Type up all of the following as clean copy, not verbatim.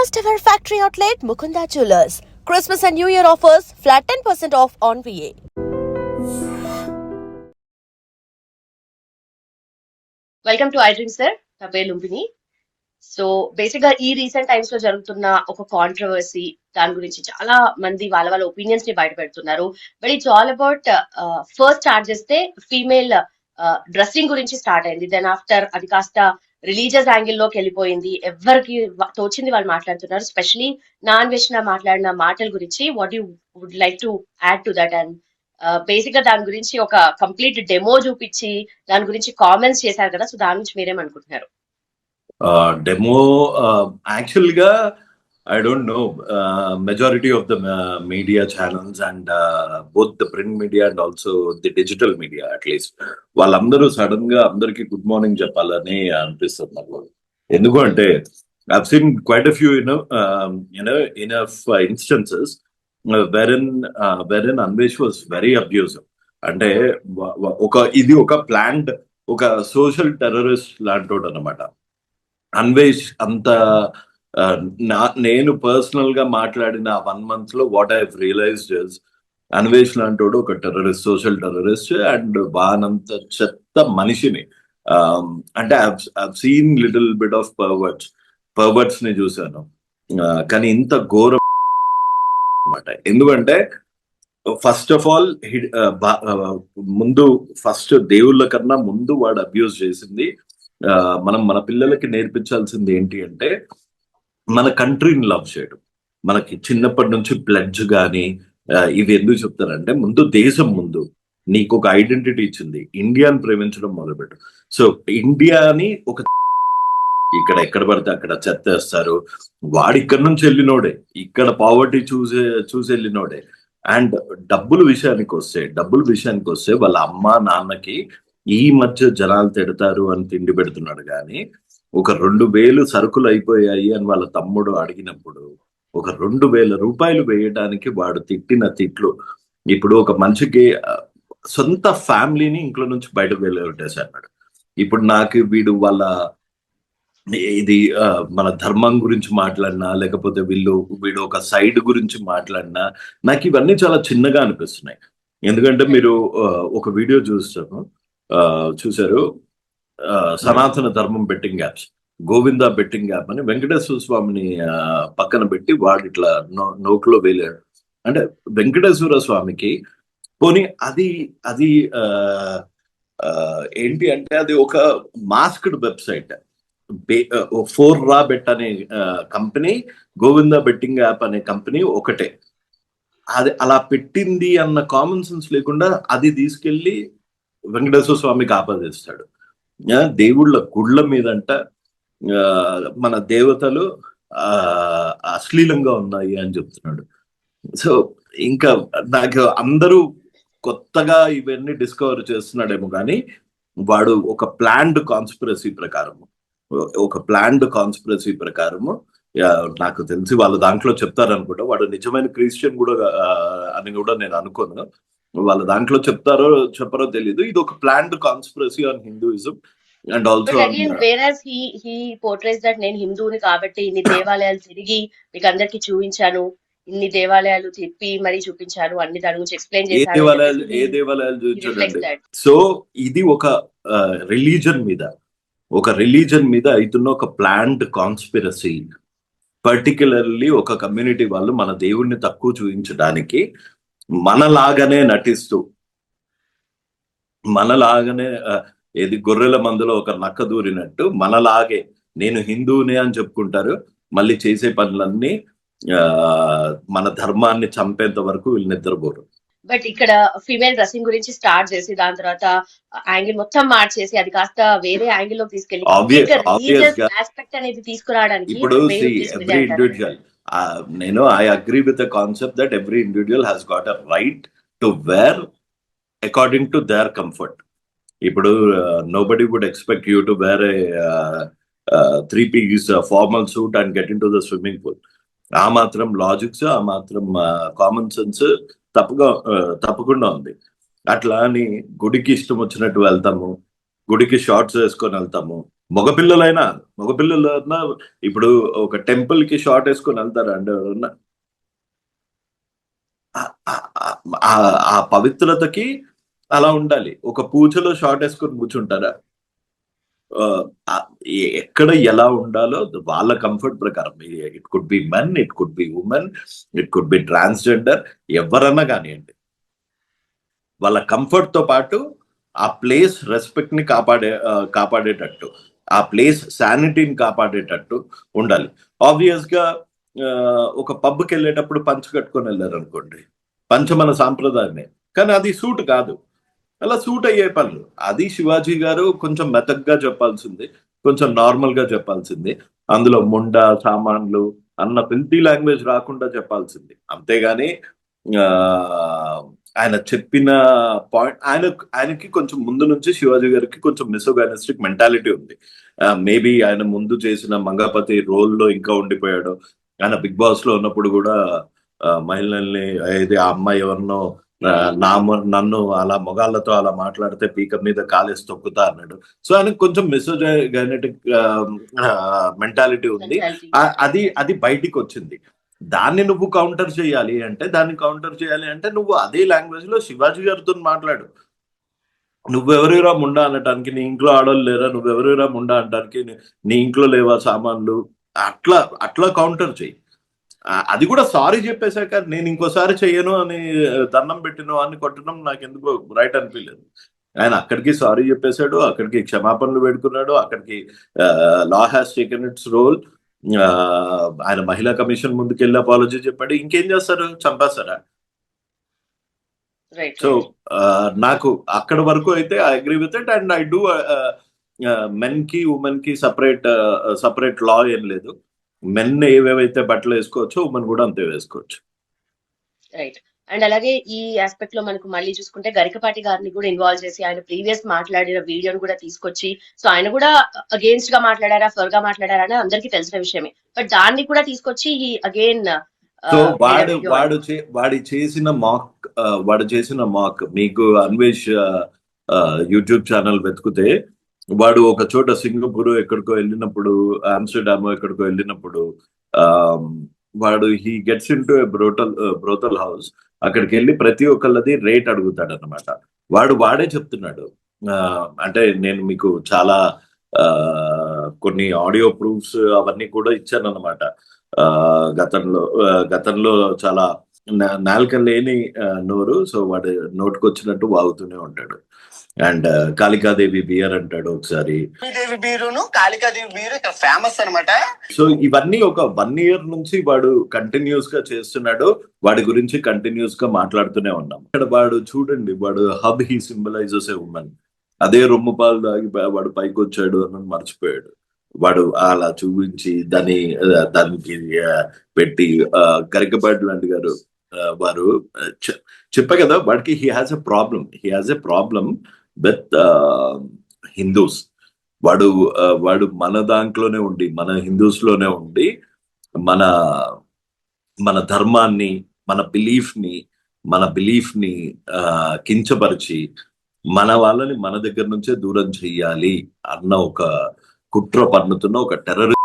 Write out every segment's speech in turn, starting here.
First ever factory outlet Mukunda Jewelers. Christmas and New Year offers flat 10% off on VA. Welcome to I dream sir, నా పేరు Lumbini. So basic గా ఈ recent times లో జరుగుతున్న ఒక controversy, దాని గురించి చాలా మంది వాళ్ళ వాళ్ళ ఒపీనియన్స్ ని బయట పెడుతున్నారు. But it's all about first start చేస్తే ఫీమేల్ డ్రెస్సింగ్ గురించి స్టార్ట్ అయింది. దెన్ ఆఫ్టర్ అది కాస్త రిలీజియస్ యాంగిల్ లోకి వెళ్ళిపోయింది. ఎవరికి తోచింది వాళ్ళు మాట్లాడుతున్నారు. స్పెషలీ నాన్ వెజ్ మాట్లాడిన మాటల గురించి what you would like to add to that? And బేసిక్ గా దాని గురించి ఒక కంప్లీట్ డెమో చూపించి దాని గురించి కామెంట్స్ చేశారు కదా, సో దాని గురించి మీరేమనుకుంటున్నారు? డెమో యాక్చువల్గా I don't know, majority of the media channels and both the print media and also the digital media at least వాళ్ళందరూ సడన్ గా అందరికి గుడ్ మార్నింగ్ చెప్పాలని అనిపిస్తుంది నాకు. ఎందుకంటే I've seen quite a few enough instances wherein Anvesh was very abusive. అంటే ఇది ఒక ప్లాన్డ్ ఒక సోషల్ టెర్రరిస్ట్ లాంటోడు అనమాట అన్వేష్. అంత నేను పర్సనల్ గా మాట్లాడిన 1 month లో what I realized is Anvesh లాంటోడు ఒక టెర్రరిస్ట్, సోషల్ టెర్రరిస్ట్ అండ్ బానంత చెత్త మనిషిని. అంటే I've seen little bit of perverts ని చూశాను, కానీ ఇంత ఘోరం అనమాట. ఎందుకంటే ఫస్ట్ ఆఫ్ ఆల్ ముందు ఫస్ట్ దేవుళ్ళ కన్నా ముందు వాడు అబ్యూజ్ చేసింది. మనం మన పిల్లలకి నేర్పించాల్సింది ఏంటి అంటే మన కంట్రీని లవ్ చేయడం. మనకి చిన్నప్పటి నుంచి ప్లెడ్జ్ కానీ ఇవి ఎందుకు చెప్తారంటే ముందు దేశం ముందు నీకు ఒక ఐడెంటిటీ ఇచ్చింది, ఇండియాని ప్రేమించడం మొదలుపెట్టు. సో ఇండియాని ఒక ఇక్కడ ఎక్కడ పడితే అక్కడ చెత్తేస్తారు. వాడు ఇక్కడ నుంచి వెళ్ళినోడే, ఇక్కడ పావర్టీ చూసి వెళ్ళినోడే. అండ్ డబ్బుల విషయానికి వస్తే వాళ్ళ అమ్మ నాన్నకి ఈ మధ్య జనాలు తిడతారు అని తిండి పెడుతున్నాడు. కానీ ఒక 2,000 సరుకులు అయిపోయాయి అని వాళ్ళ తమ్ముడు అడిగినప్పుడు ఒక 2,000 రూపాయలు వేయడానికి వాడు తిట్టిన తిట్లు ఇప్పుడు ఒక మనిషికి సొంత ఫ్యామిలీని ఇంట్లో నుంచి బయటకు వెళ్ళగొట్టేశాడు. ఇప్పుడు నాకు వీడు వాళ్ళ ఇది మన ధర్మం గురించి మాట్లాడినా లేకపోతే వీడు ఒక సైడ్ గురించి మాట్లాడినా నాకు ఇవన్నీ చాలా చిన్నగా అనిపిస్తున్నాయి. ఎందుకంటే మీరు ఒక వీడియో చూశారు, సనాతన ధర్మం betting apps, Govinda betting app అని వెంకటేశ్వర స్వామిని పక్కన పెట్టి వాడు ఇట్లా నోట్లో వేలాడు. అంటే వెంకటేశ్వర స్వామికి పోనీ అది ఏంటి అంటే అది ఒక మాస్క్డ్ వెబ్సైట్. 4Ra బెట్ అనే కంపెనీ, గోవిందా బెట్టింగ్ యాప్ అనే కంపెనీ ఒకటే. అది అలా పెట్టింది అన్న కామన్ సెన్స్ లేకుండా అది తీసుకెళ్లి వెంకటేశ్వర స్వామికి ఆపాదిస్తాడు. దేవుళ్ళ గుళ్ళ మీదంట మన దేవతలు అశ్లీలంగా ఉన్నాయి అని చెప్తున్నాడు. సో ఇంకా నాకు అందరూ కొత్తగా ఇవన్నీ డిస్కవర్ చేస్తున్నాడేమో కానీ వాడు ఒక ప్లాన్డ్ కాన్స్పిరసీ ప్రకారము నాకు తెలిసి వాళ్ళు దాంట్లో చెప్తారనుకుంటా. వాడు నిజమైన క్రిస్టియన్ కూడా అని కూడా నేను అనుకోను. వాళ్ళ దాంట్లో చెప్పారో తెలీదు. ఇది ఒక planned conspiracy on Hinduism and also he portrays that నేను హిందూని కాబట్టి ఇన్ని దేవాలయాలు తిరిగి మీకు అందరికి చూపించాను, ఇన్ని దేవాలయాలు తిప్పి మరి చూపించాను, అన్ని దాని గురించి ఎక్స్ప్లెయిన్ చేశాను. ఏ దేవాలయాలు చూపించాడు? సో ఇది ఒక రిలీజన్ మీద అవుతున్న ఒక ప్లాన్డ్ కాన్స్పిరసీ. పర్టికులర్లీ ఒక కమ్యూనిటీ వాళ్ళు మన దేవుణ్ణి తక్కువ చూపించడానికి మనలాగానే నటిస్తూ ఏది గొర్రెల మందులో ఒక నక్క దూరినట్టు మనలాగే నేను హిందూనే అని చెప్పుకుంటారు. మళ్ళీ చేసే పనులన్నీ మన ధర్మాన్ని చంపేంత వరకు వీళ్ళు నిద్రపోరు. బట్ ఇక్కడ ఫీమేల్ డ్రెస్సింగ్ గురించి స్టార్ట్ చేసి దాని తర్వాత యాంగిల్ మొత్తం మార్చేసి అది కాస్త వేరే యాంగిల్ లో తీసుకెళ్ళి ఆస్పెక్ట్ అనేది తీసుకురావడానికి ఇప్పుడు every individual I agree with the concept that every individual has got a right to wear according to their comfort. ఇప్పుడు nobody would expect you to wear a 3-piece formal suit and get into the swimming pool. ఆ మాత్రం logics, ఆ మాత్రం common sense తప్పకుండా ఉంది. అట్లా అని గుడికి ఇష్టం వచ్చినట్టు వెళ్తాము, గుడికి షార్ట్స్ వేసుకొని వెళ్తాము, మగపిల్లలైనా ఇప్పుడు ఒక టెంపుల్ కి షార్ట్ వేసుకొని వెళ్తారా అంటే ఎవరన్నా? ఆ పవిత్రతకి అలా ఉండాలి. ఒక పూజలో షార్ట్ వేసుకొని కూర్చుంటారా? ఎక్కడ ఎలా ఉండాలో వాళ్ళ కంఫర్ట్ ప్రకారం. It could be men, it could be women, it could be transgender, ఎవరన్నా కానివ్వండి. వాళ్ళ కంఫర్ట్ తో పాటు ఆ ప్లేస్ రెస్పెక్ట్ ని కాపాడేటట్టు, ఆ ప్లేస్ శానిటీని కాపాడేటట్టు ఉండాలి. ఆబ్వియస్ గా ఒక పబ్కి వెళ్ళేటప్పుడు పంచ కట్టుకొని వెళ్ళారు అనుకోండి, పంచ మన సాంప్రదాయమే, కానీ అది సూట్ కాదు. అలా సూట్ అయ్యే పనులు అది శివాజీ గారు కొంచెం మెతగ్గా చెప్పాల్సింది, కొంచెం నార్మల్ గా చెప్పాల్సింది. అందులో ముండ సామాన్లు అన్న ఫిల్తీ లాంగ్వేజ్ రాకుండా చెప్పాల్సింది. అంతేగాని ఆ ఆయన చెప్పిన పాయింట్ ఆయనకి కొంచెం ముందు నుంచి శివాజీ గారికి కొంచెం మిసోగైనిస్టిక్ మెంటాలిటీ ఉంది. మేబీ ఆయన ముందు చేసిన మంగపతి రోల్ లో ఇంకా ఉండిపోయాడు. ఆయన బిగ్ బాస్ లో ఉన్నప్పుడు కూడా మహిళల్ని ఏది ఆ అమ్మాయి ఎవరినో నన్ను అలా మొగాళ్ళతో అలా మాట్లాడితే పీక మీద కాలేసి తొక్కుతా అన్నాడు. సో ఆయనకు కొంచెం మిసోగైనటిక్ మెంటాలిటీ ఉంది. అది బయటికి వచ్చింది. దాన్ని నువ్వు కౌంటర్ చేయాలి అంటే నువ్వు అదే లాంగ్వేజ్ లో శివాజీ గారితో మాట్లాడు. నువ్వెవరిరా ముండా అనటానికి, నీ ఇంట్లో ఆడవాళ్ళు లేరా, నువ్వెవరిరా ముండా అనటానికి, నీ ఇంట్లో లేవా సామాన్లు, అట్లా కౌంటర్ చెయ్యి. అది కూడా సారీ చెప్పేశాక నేను ఇంకోసారి చెయ్యను అని దండం పెట్టిన అని కొట్టడం నాకు ఎందుకు రైట్ అనిపించలేదు. ఆయన అక్కడికి సారీ చెప్పేశాడు, అక్కడికి క్షమాపణలు పెడుకున్నాడు, అక్కడికి law has taken its role. ఆయన మహిళా కమిషన్ ముందుకెళ్ళి అపాలజీ చెప్పాడు. ఇంకేం చేస్తారు? చంపేస్తారా? సో నాకు అక్కడ వరకు అయితే I agree with it. And I do men కి ఉమెన్ కి సపరేట్ లా ఏం లేదు. మెన్ ఏవేవైతే బట్టలు వేసుకోవచ్చో ఉమెన్ కూడా అంతే వేసుకోవచ్చు. రైట్. అండ్ అలాగే ఈ ఆస్పెక్ట్ లో మనకు మళ్ళీ చూసుకుంటే గరికపాటి గారిని కూడా ఇన్వాల్వ్ చేసి ఆయన ప్రీవియస్ మాట్లాడిన వీడియోని కూడా తీసుకొచ్చి, సో ఆయన కూడా అగేన్స్ట్ గా మాట్లాడారా ఫర్ గా మాట్లాడారా అని అందరికీ తెలిసిన విషయమే. బట్ దాన్ని కూడా తీసుకొచ్చి అగైన్ సో వాడు చేసిన మాక్ మీకు అన్వేష్ యూట్యూబ్ ఛానల్ వెతుకుతే వాడు ఒక చోట సింగపూర్ ఎక్కడికో వెళ్ళినప్పుడు, ఆమ్స్టర్డామ్ ఎక్కడికో వెళ్ళినప్పుడు వాడు he gets in to brothel house. అక్కడికి వెళ్ళి ప్రతి ఒక్కళ్ళది రేట్ అడుగుతాడు అనమాట. వాడే చెప్తున్నాడు. అంటే నేను మీకు చాలా కొన్ని ఆడియో ప్రూఫ్స్ అవన్నీ కూడా ఇచ్చాను అనమాట. గతంలో చాలా నాలుక లేని నోరు, సో వాడు నోటుకొచ్చినట్టు వాగుతూనే ఉంటాడు. అండ్ కాళికాదేవి బియర్ అంటాడు ఒకసారి. కాళికాదేవి బియర్ ఇక్కడ ఫేమస్ అనమాట. సో ఇవన్నీ ఒక 1 year నుంచి వాడు కంటిన్యూస్ గా చేస్తున్నాడు. వాడి గురించి కంటిన్యూస్ గా మాట్లాడుతూనే ఉన్నాం. ఇక్కడ వాడు చూడండి, వాడు hub he symbolises A women. అదే రొమ్ము పాలు తాగి వాడు పైకి వచ్చాడు అని మర్చిపోయాడు. వాడు అలా చూపించి దానికి పెట్టి గరికపాటి లాంటి గారు వారు చెప్పా కదా, వాడికి he has a problem with Hindus. వాడు మన దాంట్లోనే ఉండి, మన హిందూస్ లోనే ఉండి మన ధర్మాన్ని, మన బిలీఫ్ ని కించపరిచి మన వాళ్ళని మన దగ్గర నుంచే దూరం చెయ్యాలి అన్న ఒక కుట్ర పన్నుతున్న ఒక టెర్రరిస్ట్.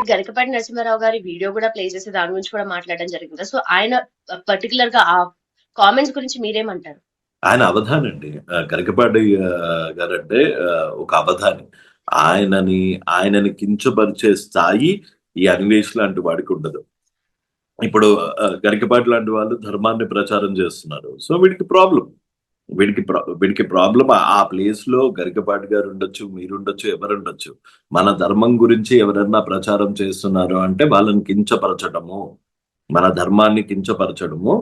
గరికపాటి నరసింహారావు గారి వీడియో కూడా ప్లే చేసి దాని గురించి కూడా మాట్లాడడం జరిగింది. సో ఆయన పర్టికులర్ గా ఆ కామెంట్స్ గురించి మీరేమంటారు? ఆయన అవధానండి. గరికపాటి గారు అంటే ఒక అవధాని. ఆయనని కించపరిచే స్థాయి ఈ అన్వేష్ లాంటి వాడికి ఉండదు. ఇప్పుడు గరికపాటి లాంటి వాళ్ళు ధర్మాన్ని ప్రచారం చేస్తున్నారు. సో వీడికి ప్రాబ్లం ఆ ప్లేస్ లో గరికపాటి గారు ఉండొచ్చు, మీరుండొచ్చు, ఎవరుండొచ్చు. మన ధర్మం గురించి ఎవరన్నా ప్రచారం చేస్తున్నారు అంటే వాళ్ళని కించపరచడము, మన ధర్మాన్ని కించపరచడము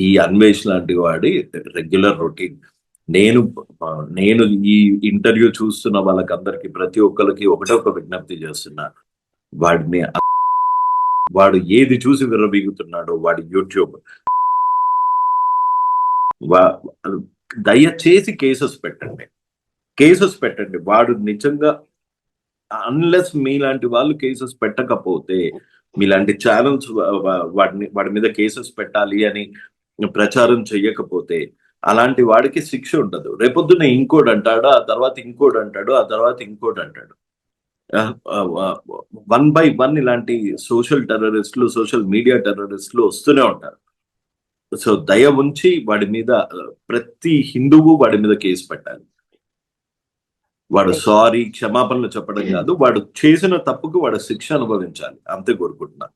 ఈ అన్వేష్ లాంటి వాడి రెగ్యులర్ రొటీన్. నేను ఈ ఇంటర్వ్యూ చూస్తున్న వాళ్ళకందరికి, ప్రతి ఒక్కరికి ఒకటే ఒక విజ్ఞప్తి చేస్తున్నా. వాడు ఏది చూసి విర్రబీగుతున్నాడో వాడి యూట్యూబ్, దయచేసి కేసెస్ పెట్టండి. వాడు నిజంగా అన్లెస్ మీలాంటి వాళ్ళు కేసెస్ పెట్టకపోతే, మీలాంటి ఛానల్స్ వాడి మీద కేసెస్ పెట్టాలి అని ప్రచారం చెయ్యకపోతే అలాంటి వాడికి శిక్ష ఉండదు. రేపొద్దున ఇంకోటి అంటాడు, ఆ తర్వాత ఇంకోటి అంటాడు, ఆ తర్వాత ఇంకోటి అంటాడు. వన్ బై వన్ ఇలాంటి సోషల్ టెర్రరిస్టులు, సోషల్ మీడియా టెర్రరిస్టులు వస్తూనే ఉంటారు. సో దయ ఉంచి వాడి మీద ప్రతి హిందువు వాడి మీద కేసు పెట్టాలి. వాడు సారీ క్షమాపణలు చెప్పడం కాదు, వాడు చేసిన తప్పుకు వాడు శిక్ష అనుభవించాలి, అంతే కోరుకుంటున్నాను.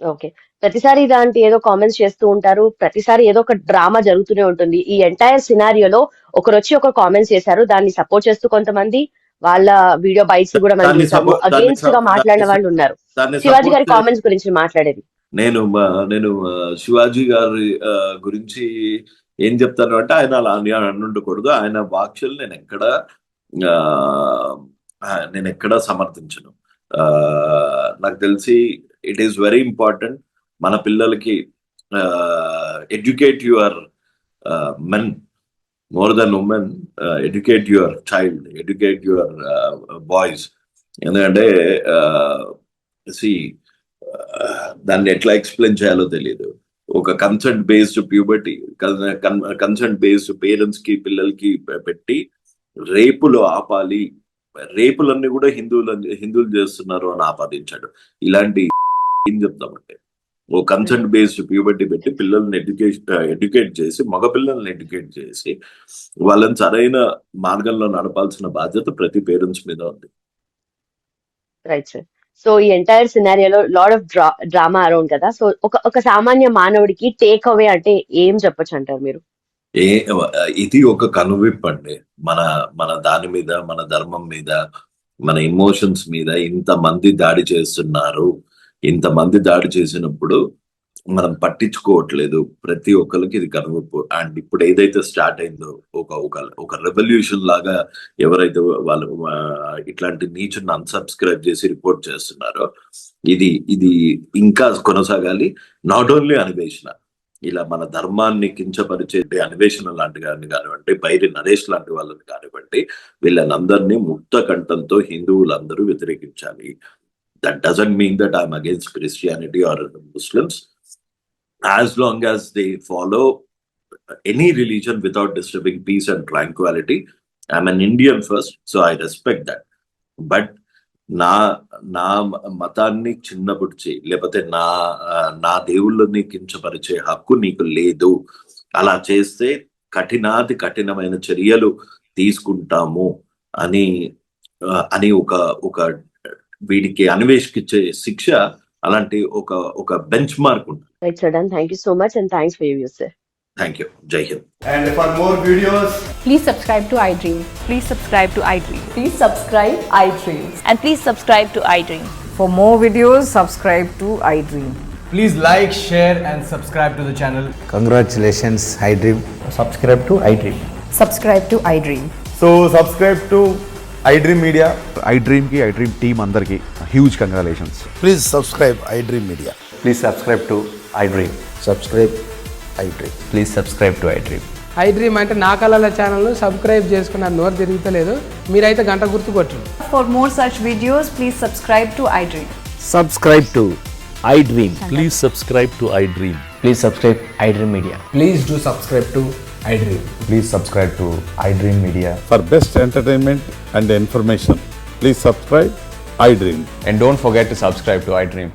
ఓకే. ప్రతిసారి ఇలాంటి ఏదో కామెంట్స్ చేస్తూ ఉంటారు, ప్రతిసారి ఏదో ఒక డ్రామా జరుగుతూనే ఉంటుంది. ఈ ఎంటైర్ సినారియోలో ఒకరు వచ్చి ఒక కామెంట్స్ చేశారు, దాన్ని సపోర్ట్ చేస్తూ కొంతమంది వాళ్ళ వీడియో బైట్స్ కూడా మనం చూసాము, అగేన్స్ట్ గా మాట్లాడిన వాళ్ళు ఉన్నారు. శివాజీ గారి కామెంట్స్ గురించి మాట్లాడేది నేను శివాజీ గారి గురించి ఏం చెప్తాను అంటే, ఆయన అలా అని ఉండకూడదు. ఆయన వాక్యలు నేను ఎక్కడా సమర్థించను. నాకు తెలిసి ఇట్ ఈస్ వెరీ ఇంపార్టెంట్ మన పిల్లలకి educate your men more than women, educate your child, educate your boys. ఎందుకంటే దాన్ని ఎట్లా ఎక్స్ప్లెయిన్ చేయాలో తెలియదు. ఒక consent based puberty, consent based parents కి పిల్లలకి పెట్టి రేపులు ఆపాలి, రేపులన్నీ కూడా హిందువులు చేస్తున్నారు అని ఆపాదించాడు. ఇలాంటి ఏం చెప్తామంటే, ఓ కన్సెంట్ బేస్డ్ ప్యూబర్టీ పెట్టి పిల్లల్ని ఎడ్యుకేట్ చేసి, మగ పిల్లల్ని ఎడ్యుకేట్ చేసి వాళ్ళని సరైన మార్గంలో నడపాల్సిన బాధ్యత ప్రతి పేరెంట్స్ మీద ఉంది. Right sir. సో ఈ ఎంటైర్ సినారియోలో లాట్ ఆఫ్ డ్రామా అరౌండ్ కదా. సో ఒక సామాన్య మానవుడికి టేక్ అవే అంటే ఏం చెప్పొచ్చు అంటారు మీరు? ఇది ఒక కనువిప్పు అండి. మన దాని మీద, మన ధర్మం మీద, మన ఎమోషన్స్ మీద ఇంతమంది దాడి చేస్తున్నారు. ఇంతమంది దాడి చేసినప్పుడు మనం పట్టించుకోవట్లేదు. ప్రతి ఒక్కరికి ఇది కనువిప్పు. అండ్ ఇప్పుడు ఏదైతే స్టార్ట్ అయిందో ఒక రెవల్యూషన్ లాగా ఎవరైతే వాళ్ళు ఇట్లాంటి నీచుని అన్సబ్స్క్రైబ్ చేసి రిపోర్ట్ చేస్తున్నారో, ఇది ఇంకా కొనసాగాలి. నాట్ ఓన్లీ అన్వేషణ, ఇలా మన ధర్మాన్ని కించపరిచే అన్వేషణ లాంటి కానివ్వండి, పైరి నరేష్ లాంటి వాళ్ళని కానివ్వండి, వీళ్ళనందరినీ ముక్త కంఠంతో హిందువులందరూ వ్యతిరేకించాలి. That doesn't mean that I'm against Christianity or Muslims. As long as they follow any religion without disturbing peace and tranquility, I'm an Indian first, so I respect that. But నా మతాన్ని చిన్నపుడిచి, లేకపోతే నా దేవుళ్ళని కించపరిచే హక్కు నీకు లేదు. అలా చేస్తే కఠినమైన చర్యలు తీసుకుంటాము అని ఒక వీడికి అన్వేషించే శిక్ష, అలాంటి ఒక బెంచ్ మార్క్ ఉంటుంది. Right sir, done. Thank you so much and thanks for you sir. Thank you. Jai Hind. And for more videos, please subscribe to iDream. Please subscribe to iDream. Please subscribe iDream. And please subscribe to iDream. For more videos, subscribe to iDream. please like, share and subscribe to the channel. Congratulations, iDream. Subscribe to iDream. Subscribe to iDream. So subscribe to iDream Media. iDream ki iDream team andarki huge congratulations. Please subscribe iDream Media. Please subscribe to iDream. Subscribe iDream. Please subscribe to iDream. iDream అంటే నా కళల ఛానల్ను subscribe చేసుకున్న నోరు తిరుగుతలేదు, మీరైతే గంట గుర్తు కొట్టండి. For more such videos, please subscribe to iDream. Subscribe to iDream. Please subscribe to iDream. Please subscribe iDream Media. Please do subscribe to iDream. Please subscribe to iDream Media. For best entertainment and information, please subscribe iDream. And don't forget to subscribe to iDream.